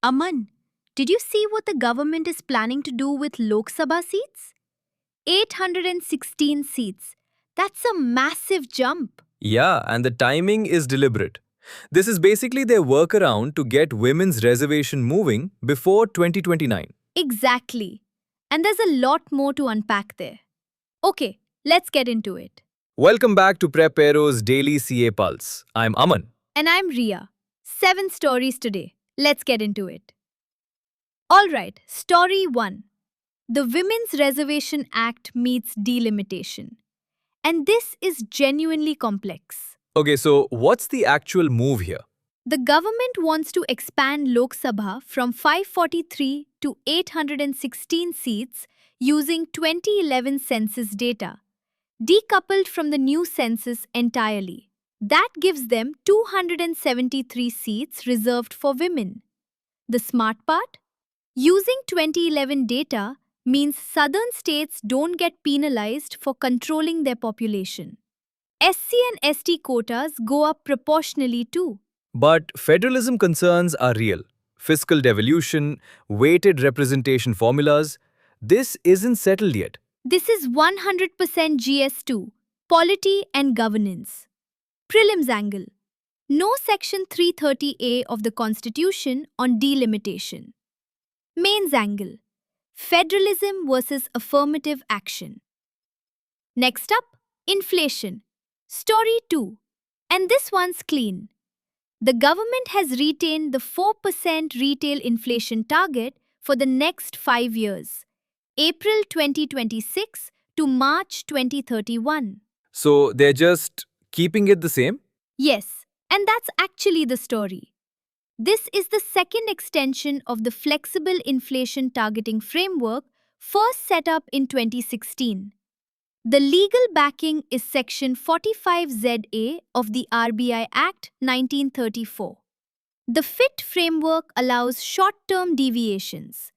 Aman, did you see what the government is planning to do with Lok Sabha seats? 816 seats. That's a massive jump. Yeah, and the timing is deliberate. This is basically their workaround to get women's reservation moving before 2029. Exactly. And there's a lot more to unpack there. Okay, let's get into it. Welcome back to Preparo's Daily CA Pulse. I'm Aman. And I'm Ria. 7 stories today. Let's get into it. Alright, story 1. The Women's Reservation Act meets delimitation. And this is genuinely complex. Okay, so what's the actual move here? The government wants to expand Lok Sabha from 543 to 816 seats using 2011 census data, decoupled from the new census entirely. That gives them 273 seats reserved for women. The smart part? Using 2011 data means southern states don't get penalized for controlling their population. SC and ST quotas go up proportionally too. But federalism concerns are real. Fiscal devolution, weighted representation formulas, this isn't settled yet. This is 100% GS2, Polity and Governance. Prelims angle. No Section 330A of the Constitution on delimitation. Mains angle. Federalism versus affirmative action. Next up, inflation. Story 2. And this one's clean. The government has retained the 4% retail inflation target for the next 5 years, April 2026 to March 2031. So they're just keeping it the same? Yes, and that's actually the story. This is the second extension of the flexible inflation targeting framework first set up in 2016. The legal backing is Section 45ZA of the RBI Act 1934. The FIT framework allows short-term deviations.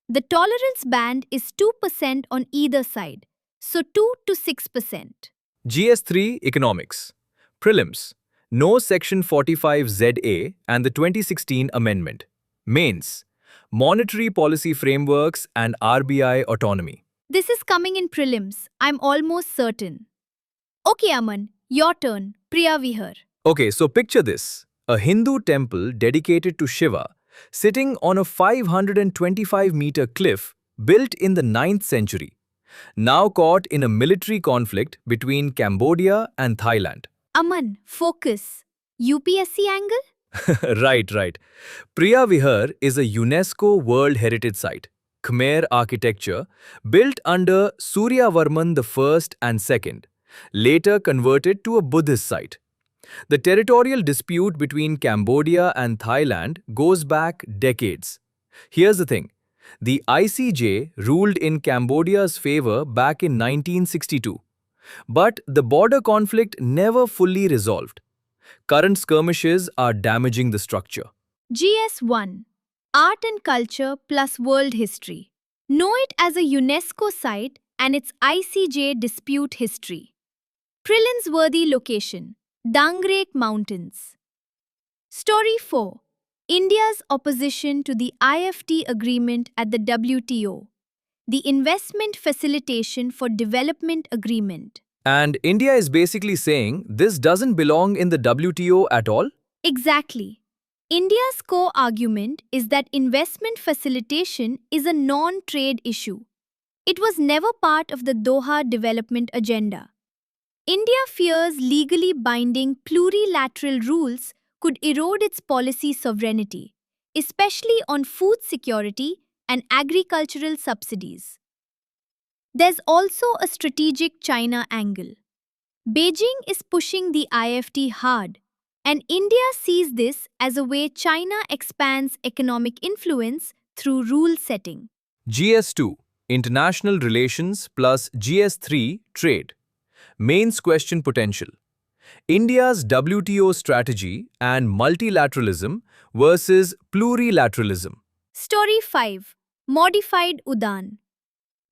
The tolerance band is 2% on either side, so 2 to 6%. GS3 Economics. Prelims. No Section 45ZA and the 2016 Amendment. Mains. Monetary Policy Frameworks and RBI Autonomy. This is coming in prelims, I'm almost certain. Okay, Aman, your turn. Priya Vihar. Okay, so picture this. A Hindu temple dedicated to Shiva sitting on a 525-meter cliff built in the 9th century, now caught in a military conflict between Cambodia and Thailand. Aman, focus. UPSC angle? Right. Priya Vihar is a UNESCO World Heritage Site, Khmer architecture, built under Suryavarman I and II, later converted to a Buddhist site. The territorial dispute between Cambodia and Thailand goes back decades. Here's the thing. The ICJ ruled in Cambodia's favor back in 1962. But the border conflict never fully resolved. Current skirmishes are damaging the structure. GS1. Art and Culture plus World History. Know it as a UNESCO site and its ICJ dispute history. Prelims-worthy location. Dangrek Mountains. Story 4. India's opposition to the IFT agreement at the WTO. The Investment Facilitation for Development Agreement. And India is basically saying this doesn't belong in the WTO at all? Exactly. India's core argument is that investment facilitation is a non-trade issue. It was never part of the Doha development agenda. India fears legally binding plurilateral rules could erode its policy sovereignty, especially on food security and agricultural subsidies. There's also a strategic China angle. Beijing is pushing the IFT hard, and India sees this as a way China expands economic influence through rule setting. GS2 International Relations plus GS3 Trade. Mains question potential. India's WTO strategy and multilateralism versus plurilateralism. Story 5. Modified Udan.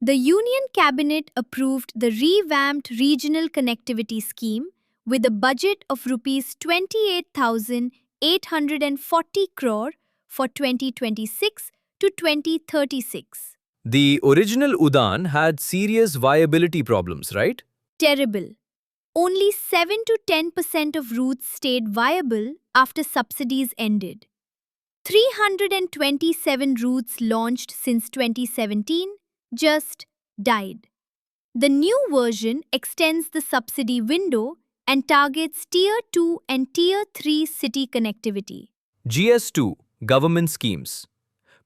The Union Cabinet approved the revamped Regional Connectivity Scheme with a budget of Rs 28,840 crore for 2026 to 2036. The original Udan had serious viability problems, right? Terrible. Only 7 to 10% of routes stayed viable after subsidies ended. 327 routes launched since 2017 just died. The new version extends the subsidy window and targets Tier 2 and Tier 3 city connectivity. GS2, government schemes.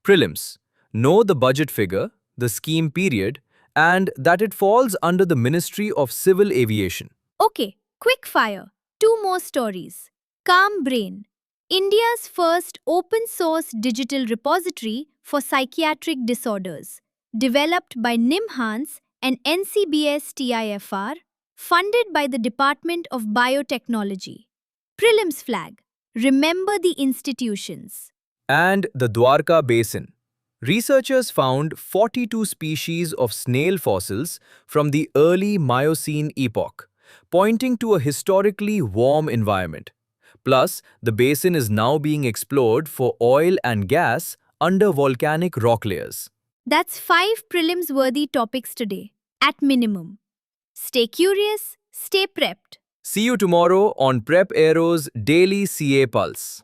Prelims. Know the budget figure, the scheme period, and that it falls under the Ministry of Civil Aviation. Okay, quick fire. Two more stories. Calm Brain, India's first open source digital repository for psychiatric disorders, developed by NIMHANS and NCBS TIFR, funded by the Department of Biotechnology. Prelims flag. Remember the institutions. And the Dwarka Basin. Researchers found 42 species of snail fossils from the early Miocene epoch, pointing to a historically warm environment. Plus, the basin is now being explored for oil and gas under volcanic rock layers. That's 5 prelims worthy topics today, at minimum. Stay curious, stay prepped. See you tomorrow on Prep Aero's Daily CA Pulse.